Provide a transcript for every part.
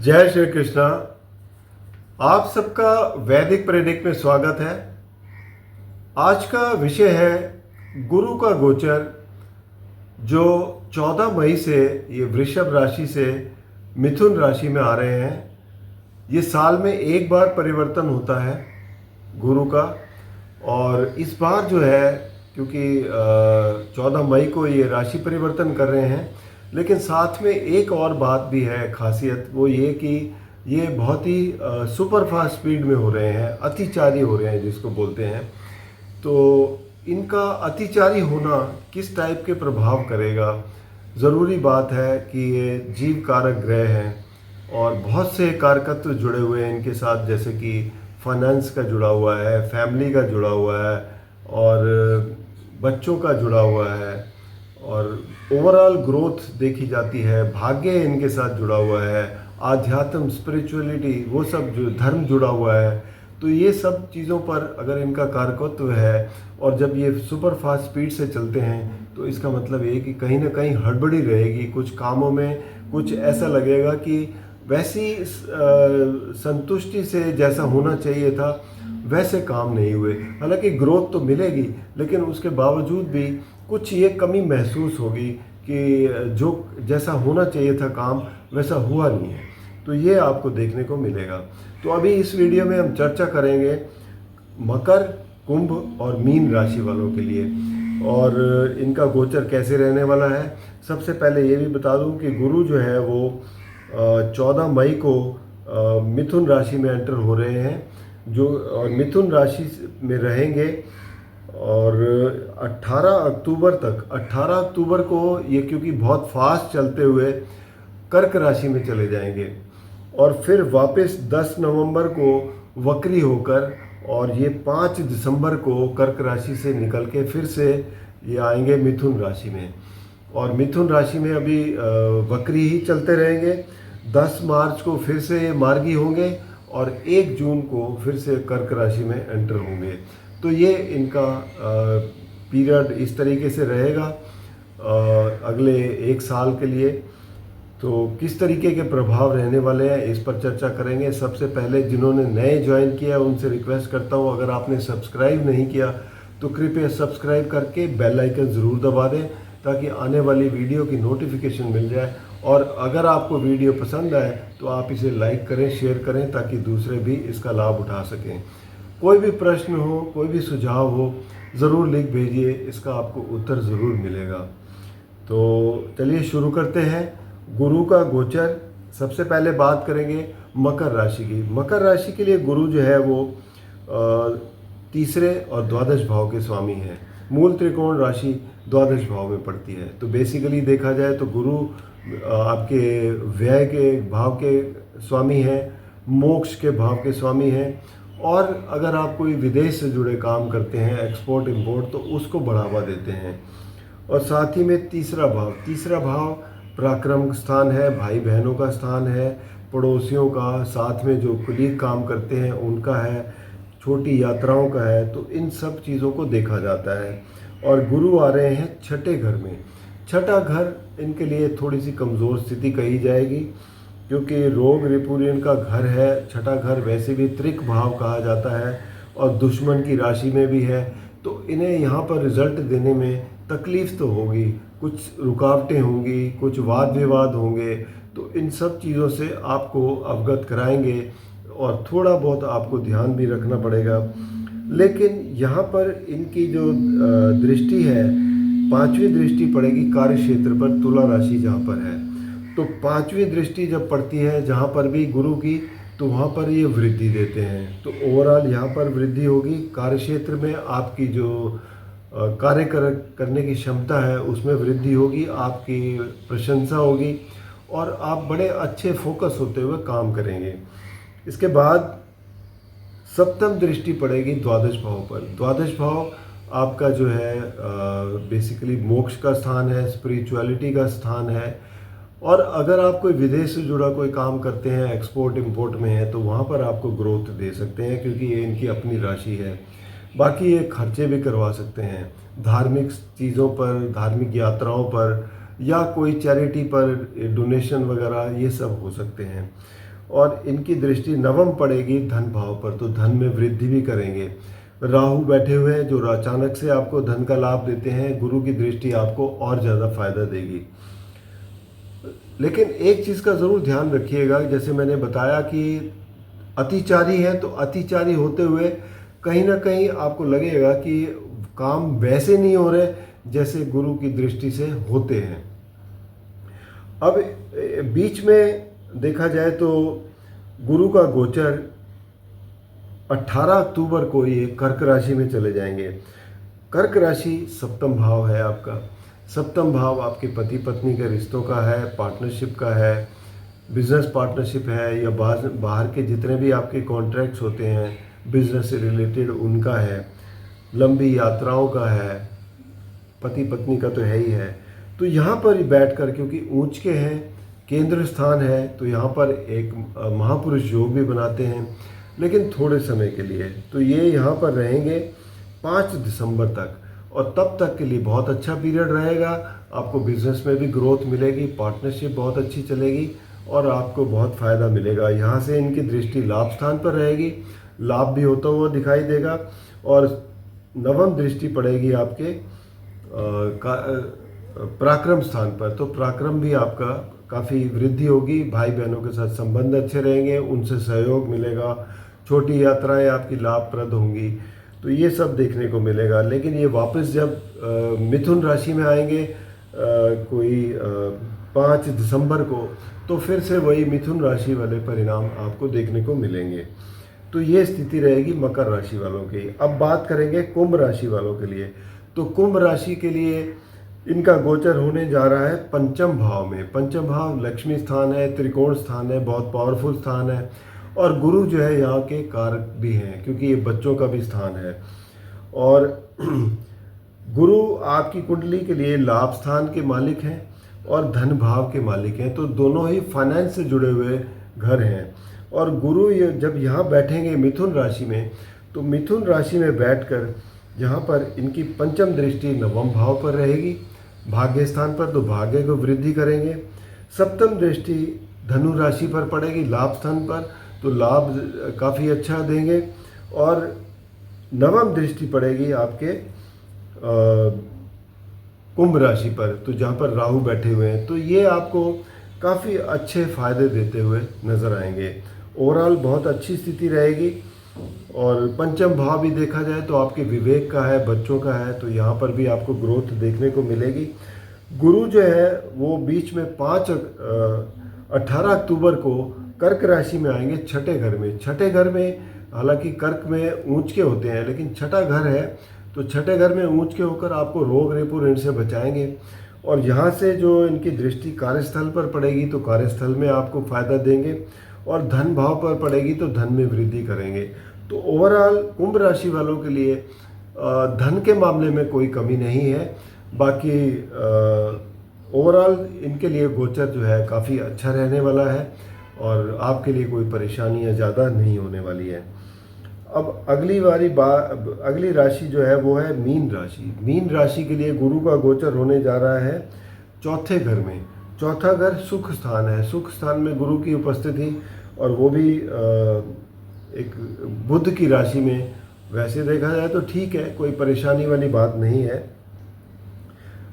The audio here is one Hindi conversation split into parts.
जय श्री कृष्णा। आप सबका वैदिक प्रेडिक्ट में स्वागत है। आज का विषय है गुरु का गोचर, जो 14 मई से ये वृषभ राशि से मिथुन राशि में आ रहे हैं। ये साल में एक बार परिवर्तन होता है गुरु का, और इस बार जो है क्योंकि 14 मई को ये राशि परिवर्तन कर रहे हैं, लेकिन साथ में एक और बात भी है खासियत, वो ये कि ये बहुत ही सुपर फास्ट स्पीड में हो रहे हैं, अतिचारी हो रहे हैं जिसको बोलते हैं। तो इनका अतिचारी होना किस टाइप के प्रभाव करेगा, ज़रूरी बात है कि ये जीव कारक ग्रह हैं और बहुत से कारकत्व जुड़े हुए हैं इनके साथ, जैसे कि फाइनेंस का जुड़ा हुआ है, फैमिली का जुड़ा हुआ है और बच्चों का जुड़ा हुआ है, और ओवरऑल ग्रोथ देखी जाती है। भाग्य इनके साथ जुड़ा हुआ है, आध्यात्म, स्पिरिचुअलिटी, वो सब जो धर्म जुड़ा हुआ है। तो ये सब चीज़ों पर अगर इनका कारकत्व है और जब ये सुपर फास्ट स्पीड से चलते हैं, तो इसका मतलब ये कि कहीं ना कहीं हड़बड़ी रहेगी कुछ कामों में। कुछ ऐसा लगेगा कि वैसी संतुष्टि से जैसा होना चाहिए था वैसे काम नहीं हुए। हालांकि ग्रोथ तो मिलेगी, लेकिन उसके बावजूद भी कुछ ये कमी महसूस होगी कि जो जैसा होना चाहिए था काम वैसा हुआ नहीं है। तो ये आपको देखने को मिलेगा। तो अभी इस वीडियो में हम चर्चा करेंगे मकर, कुंभ और मीन राशि वालों के लिए, और इनका गोचर कैसे रहने वाला है। सबसे पहले ये भी बता दूं कि गुरु जो है वो 14 मई को मिथुन राशि में एंटर हो रहे हैं, जो और मिथुन राशि में रहेंगे और 18 अक्टूबर तक। 18 अक्टूबर को ये क्योंकि बहुत फास्ट चलते हुए कर्क राशि में चले जाएंगे, और फिर वापस 10 नवंबर को वक्री होकर, और ये 5 दिसंबर को कर्क राशि से निकल के फिर से ये आएंगे मिथुन राशि में। और मिथुन राशि में अभी वक्री ही चलते रहेंगे। 10 मार्च को फिर से ये मार्गी होंगे और 1 जून को फिर से कर्क राशि में एंटर होंगे। तो ये इनका पीरियड इस तरीके से रहेगा अगले 1 साल के लिए। तो किस तरीके के प्रभाव रहने वाले हैं इस पर चर्चा करेंगे। सबसे पहले जिन्होंने नए ज्वाइन किया उनसे रिक्वेस्ट करता हूं, अगर आपने सब्सक्राइब नहीं किया तो कृपया सब्सक्राइब करके बेल आइकन ज़रूर दबा दें, ताकि आने वाली वीडियो की नोटिफिकेशन मिल जाए। और अगर आपको वीडियो पसंद आए तो आप इसे लाइक करें, शेयर करें, ताकि दूसरे भी इसका लाभ उठा सकें। कोई भी प्रश्न हो, कोई भी सुझाव हो, ज़रूर लिख भेजिए, इसका आपको उत्तर ज़रूर मिलेगा। तो चलिए शुरू करते हैं। गुरु का गोचर, सबसे पहले बात करेंगे मकर राशि की। मकर राशि के लिए गुरु जो है वो तीसरे और द्वादश भाव के स्वामी हैं। मूल त्रिकोण राशि द्वादश भाव में पड़ती है। तो बेसिकली देखा जाए तो गुरु आपके व्यय के भाव के स्वामी हैं, मोक्ष के भाव के स्वामी हैं, और अगर आप कोई विदेश से जुड़े काम करते हैं, एक्सपोर्ट इंपोर्ट, तो उसको बढ़ावा देते हैं। और साथ ही में तीसरा भाव पराक्रम स्थान है, भाई बहनों का स्थान है, पड़ोसियों का, साथ में जो कुलीग काम करते हैं उनका है, छोटी यात्राओं का है। तो इन सब चीज़ों को देखा जाता है। और गुरु आ रहे हैं छठे घर में। छठा घर इनके लिए थोड़ी सी कमज़ोर स्थिति कही जाएगी, क्योंकि रोग रिपुर इनका घर है। छठा घर वैसे भी त्रिक भाव कहा जाता है और दुश्मन की राशि में भी है। तो इन्हें यहाँ पर रिजल्ट देने में तकलीफ़ तो होगी, कुछ रुकावटें होंगी, कुछ वाद विवाद होंगे। तो इन सब चीज़ों से आपको अवगत कराएंगे और थोड़ा बहुत आपको ध्यान भी रखना पड़ेगा। लेकिन यहाँ पर इनकी जो दृष्टि है, 5वीं दृष्टि पड़ेगी कार्य क्षेत्र पर, तुला राशि जहाँ पर है। तो 5वीं दृष्टि जब पड़ती है जहाँ पर भी गुरु की, तो वहाँ पर ये वृद्धि देते हैं। तो ओवरऑल यहाँ पर वृद्धि होगी। कार्य क्षेत्र में आपकी जो कार्य करने की क्षमता है उसमें वृद्धि होगी, आपकी प्रशंसा होगी और आप बड़े अच्छे फोकस होते हुए काम करेंगे। इसके बाद 7वीं दृष्टि पड़ेगी द्वादश भाव पर। द्वादश भाव आपका जो है बेसिकली मोक्ष का स्थान है, स्पिरिचुअलिटी का स्थान है। और अगर आप कोई विदेश से जुड़ा कोई काम करते हैं, एक्सपोर्ट इंपोर्ट में है, तो वहाँ पर आपको ग्रोथ दे सकते हैं, क्योंकि ये इनकी अपनी राशि है। बाकी ये खर्चे भी करवा सकते हैं धार्मिक चीज़ों पर, धार्मिक यात्राओं पर, या कोई चैरिटी पर डोनेशन वगैरह, ये सब हो सकते हैं। और इनकी दृष्टि नवम पड़ेगी धन भाव पर, तो धन में वृद्धि भी करेंगे। राहु बैठे हुए हैं जो अचानक से आपको धन का लाभ देते हैं, गुरु की दृष्टि आपको और ज़्यादा फायदा देगी। लेकिन एक चीज़ का ज़रूर ध्यान रखिएगा, जैसे मैंने बताया कि अतिचारी है, तो अतिचारी होते हुए कहीं ना कहीं आपको लगेगा कि काम वैसे नहीं हो रहे जैसे गुरु की दृष्टि से होते हैं। अब बीच में देखा जाए तो गुरु का गोचर 18 अक्टूबर को ये कर्क राशि में चले जाएंगे। कर्क राशि सप्तम भाव है आपका। सप्तम भाव आपके पति पत्नी के रिश्तों का है, पार्टनरशिप का है, बिजनेस पार्टनरशिप है, या बाहर के जितने भी आपके कॉन्ट्रैक्ट्स होते हैं बिजनेस से रिलेटेड उनका है, लंबी यात्राओं का है, पति पत्नी का तो है ही है। तो यहाँ पर बैठ कर, क्योंकि ऊंच के हैं, केंद्र स्थान है, तो यहाँ पर एक महापुरुष योग भी बनाते हैं, लेकिन थोड़े समय के लिए। तो ये यहाँ पर रहेंगे 5 दिसंबर तक, और तब तक के लिए बहुत अच्छा पीरियड रहेगा। आपको बिजनेस में भी ग्रोथ मिलेगी, पार्टनरशिप बहुत अच्छी चलेगी और आपको बहुत फ़ायदा मिलेगा। यहाँ से इनकी दृष्टि लाभ स्थान पर रहेगी, लाभ भी होता हुआ दिखाई देगा। और नवम दृष्टि पड़ेगी आपके पराक्रम स्थान पर, तो पराक्रम भी आपका काफ़ी वृद्धि होगी। भाई बहनों के साथ संबंध अच्छे रहेंगे, उनसे सहयोग मिलेगा, छोटी यात्राएं आपकी लाभप्रद होंगी, तो ये सब देखने को मिलेगा। लेकिन ये वापस जब मिथुन राशि में आएंगे कोई 5 दिसंबर को, तो फिर से वही मिथुन राशि वाले परिणाम आपको देखने को मिलेंगे। तो ये स्थिति रहेगी मकर राशि वालों की। अब बात करेंगे कुंभ राशि वालों के लिए। तो कुंभ राशि के लिए इनका गोचर होने जा रहा है पंचम भाव में। पंचम भाव लक्ष्मी स्थान है, त्रिकोण स्थान है, बहुत पावरफुल स्थान है, और गुरु जो है यहाँ के कारक भी हैं, क्योंकि ये बच्चों का भी स्थान है। और गुरु आपकी कुंडली के लिए लाभ स्थान के मालिक हैं और धन भाव के मालिक हैं, तो दोनों ही फाइनेंस से जुड़े हुए घर हैं। और गुरु ये जब यहाँ बैठेंगे मिथुन राशि में, तो मिथुन राशि में बैठकर यहाँ पर इनकी पंचम दृष्टि नवम भाव पर रहेगी, भाग्य स्थान पर, तो भाग्य को वृद्धि करेंगे। सप्तम दृष्टि धनु राशि पर पड़ेगी लाभ स्थान पर, तो लाभ काफ़ी अच्छा देंगे। और नवम दृष्टि पड़ेगी आपके कुंभ राशि पर, तो जहाँ पर राहु बैठे हुए हैं, तो ये आपको काफ़ी अच्छे फायदे देते हुए नज़र आएंगे। ओवरऑल बहुत अच्छी स्थिति रहेगी। और पंचम भाव भी देखा जाए तो आपके विवेक का है, बच्चों का है, तो यहाँ पर भी आपको ग्रोथ देखने को मिलेगी। गुरु जो है वो बीच में 18 अक्टूबर को कर्क राशि में आएंगे, छठे घर में। छठे घर में, हालांकि कर्क में ऊंच के होते हैं, लेकिन छठा घर है, तो छठे घर में ऊंच के होकर आपको रोग रेपो ऋण से बचाएंगे। और यहाँ से जो इनकी दृष्टि कार्यस्थल पर पड़ेगी, तो कार्यस्थल में आपको फ़ायदा देंगे, और धन भाव पर पड़ेगी तो धन में वृद्धि करेंगे। तो ओवरऑल कुंभ राशि वालों के लिए धन के मामले में कोई कमी नहीं है। बाकी ओवरऑल इनके लिए गोचर जो है काफ़ी अच्छा रहने वाला है, और आपके लिए कोई परेशानियां ज़्यादा नहीं होने वाली है। अब अगली राशि जो है वो है मीन राशि। मीन राशि के लिए गुरु का गोचर होने जा रहा है चौथे घर में। चौथा घर सुख स्थान है, सुख स्थान में गुरु की उपस्थिति, और वो भी एक बुध की राशि में। वैसे देखा जाए तो ठीक है, कोई परेशानी वाली बात नहीं है,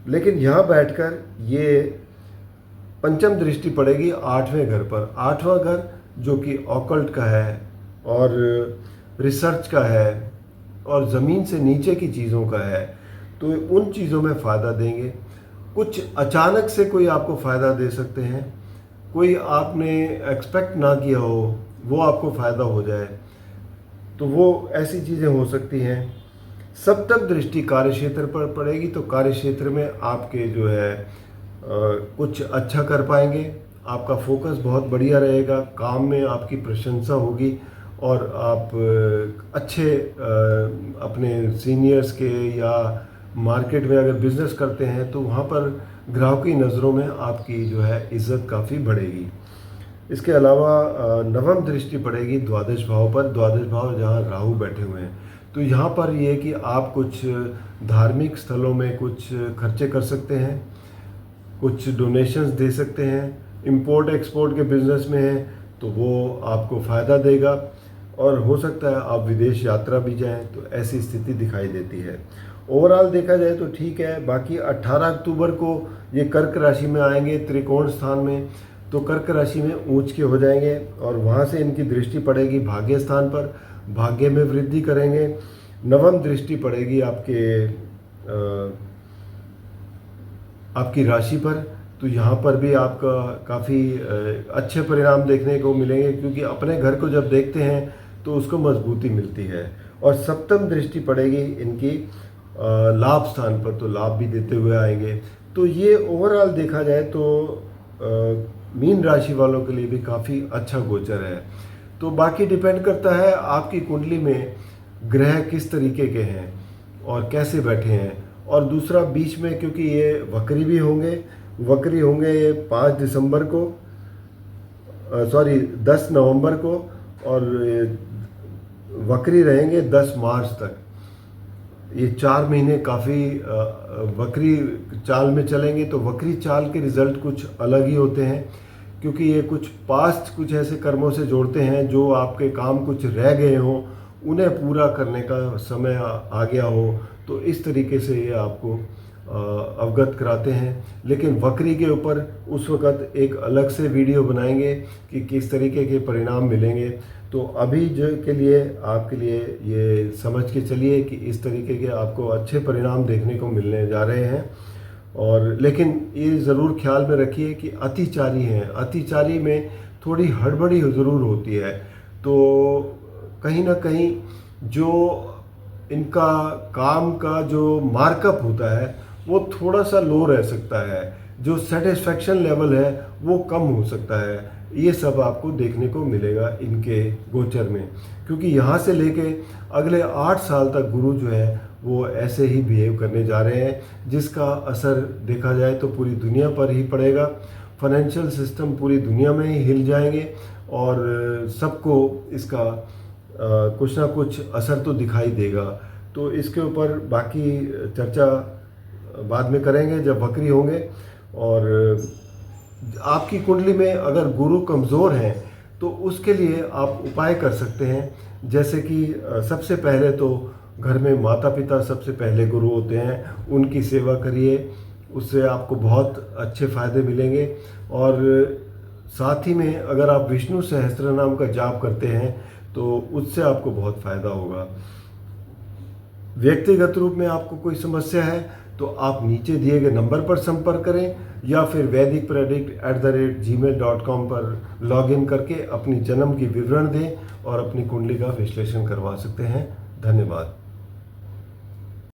लेकिन यहाँ बैठकर ये पंचम दृष्टि पड़ेगी 8वें घर पर। 8वां घर जो कि ऑकल्ट का है और रिसर्च का है और ज़मीन से नीचे की चीज़ों का है, तो उन चीज़ों में फ़ायदा देंगे। कुछ अचानक से कोई आपको फ़ायदा दे सकते हैं, कोई आपने एक्सपेक्ट ना किया हो वो आपको फ़ायदा हो जाए, तो वो ऐसी चीज़ें हो सकती हैं। सप्तम दृष्टि कार्यक्षेत्र पर पड़ेगी, तो कार्यक्षेत्र में आपके जो है कुछ अच्छा कर पाएंगे, आपका फोकस बहुत बढ़िया रहेगा, काम में आपकी प्रशंसा होगी, और आप अच्छे अपने सीनियर्स के या मार्केट में अगर बिज़नेस करते हैं तो वहाँ पर ग्राहकों की नज़रों में आपकी जो है इज़्ज़त काफ़ी बढ़ेगी। इसके अलावा नवम दृष्टि पड़ेगी द्वादश भाव पर। द्वादश भाव जहाँ राहु बैठे हुए हैं, तो यहाँ पर ये कि आप कुछ धार्मिक स्थलों में कुछ खर्चे कर सकते हैं, कुछ डोनेशंस दे सकते हैं। इंपोर्ट एक्सपोर्ट के बिज़नेस में हैं तो वो आपको फ़ायदा देगा और हो सकता है आप विदेश यात्रा भी जाएं, तो ऐसी स्थिति दिखाई देती है। ओवरऑल देखा जाए तो ठीक है। बाकी 18 अक्टूबर को ये कर्क राशि में आएंगे त्रिकोण स्थान में, तो कर्क राशि में ऊंच के हो जाएंगे और वहाँ से इनकी दृष्टि पड़ेगी भाग्य स्थान पर, भाग्य में वृद्धि करेंगे। नवम दृष्टि पड़ेगी आपकी राशि पर, तो यहाँ पर भी आपका काफ़ी अच्छे परिणाम देखने को मिलेंगे, क्योंकि अपने घर को जब देखते हैं तो उसको मजबूती मिलती है। और सप्तम दृष्टि पड़ेगी इनकी लाभ स्थान पर, तो लाभ भी देते हुए आएंगे। तो ये ओवरऑल देखा जाए तो मीन राशि वालों के लिए भी काफ़ी अच्छा गोचर है। तो बाकी डिपेंड करता है आपकी कुंडली में ग्रह किस तरीके के हैं और कैसे बैठे हैं। और दूसरा बीच में, क्योंकि ये वक्री भी होंगे, ये 5 दिसंबर को 10 नवंबर को, और वक्री रहेंगे 10 मार्च तक। ये 4 महीने काफ़ी वक्री चाल में चलेंगे। तो वक्री चाल के रिज़ल्ट कुछ अलग ही होते हैं, क्योंकि ये कुछ ऐसे कर्मों से जोड़ते हैं जो आपके काम कुछ रह गए हों, उन्हें पूरा करने का समय आ गया हो, तो इस तरीके से ये आपको अवगत कराते हैं। लेकिन वक्री के ऊपर उस वक़्त एक अलग से वीडियो बनाएंगे कि किस तरीके के परिणाम मिलेंगे। तो अभी जो के लिए आपके लिए ये समझ के चलिए कि इस तरीके के आपको अच्छे परिणाम देखने को मिलने जा रहे हैं। और लेकिन ये ज़रूर ख्याल में रखिए कि अतिचारी हैं, अतिचारी में थोड़ी हड़बड़ी ज़रूर होती है। तो कहीं ना कहीं जो इनका काम का जो मार्कअप होता है वो थोड़ा सा लो रह सकता है, जो सेटिस्फेक्शन लेवल है वो कम हो सकता है। ये सब आपको देखने को मिलेगा इनके गोचर में, क्योंकि यहाँ से लेके अगले 8 साल तक गुरु जो है वो ऐसे ही बिहेव करने जा रहे हैं, जिसका असर देखा जाए तो पूरी दुनिया पर ही पड़ेगा। फाइनेंशियल सिस्टम पूरी दुनिया में ही हिल जाएंगे और सबको इसका कुछ ना कुछ असर तो दिखाई देगा। तो इसके ऊपर बाकी चर्चा बाद में करेंगे जब वक्री होंगे। और आपकी कुंडली में अगर गुरु कमज़ोर हैं तो उसके लिए आप उपाय कर सकते हैं, जैसे कि सबसे पहले तो घर में माता पिता सबसे पहले गुरु होते हैं, उनकी सेवा करिए, उससे आपको बहुत अच्छे फ़ायदे मिलेंगे। और साथ ही में अगर आप विष्णु सहस्त्र नाम का जाप करते हैं तो उससे आपको बहुत फ़ायदा होगा। व्यक्तिगत रूप में आपको कोई समस्या है तो आप नीचे दिए गए नंबर पर संपर्क करें, या फिर vedicpredict@gmail.com पर लॉगिन करके अपनी जन्म की विवरण दें और अपनी कुंडली का विश्लेषण करवा सकते हैं। धन्यवाद।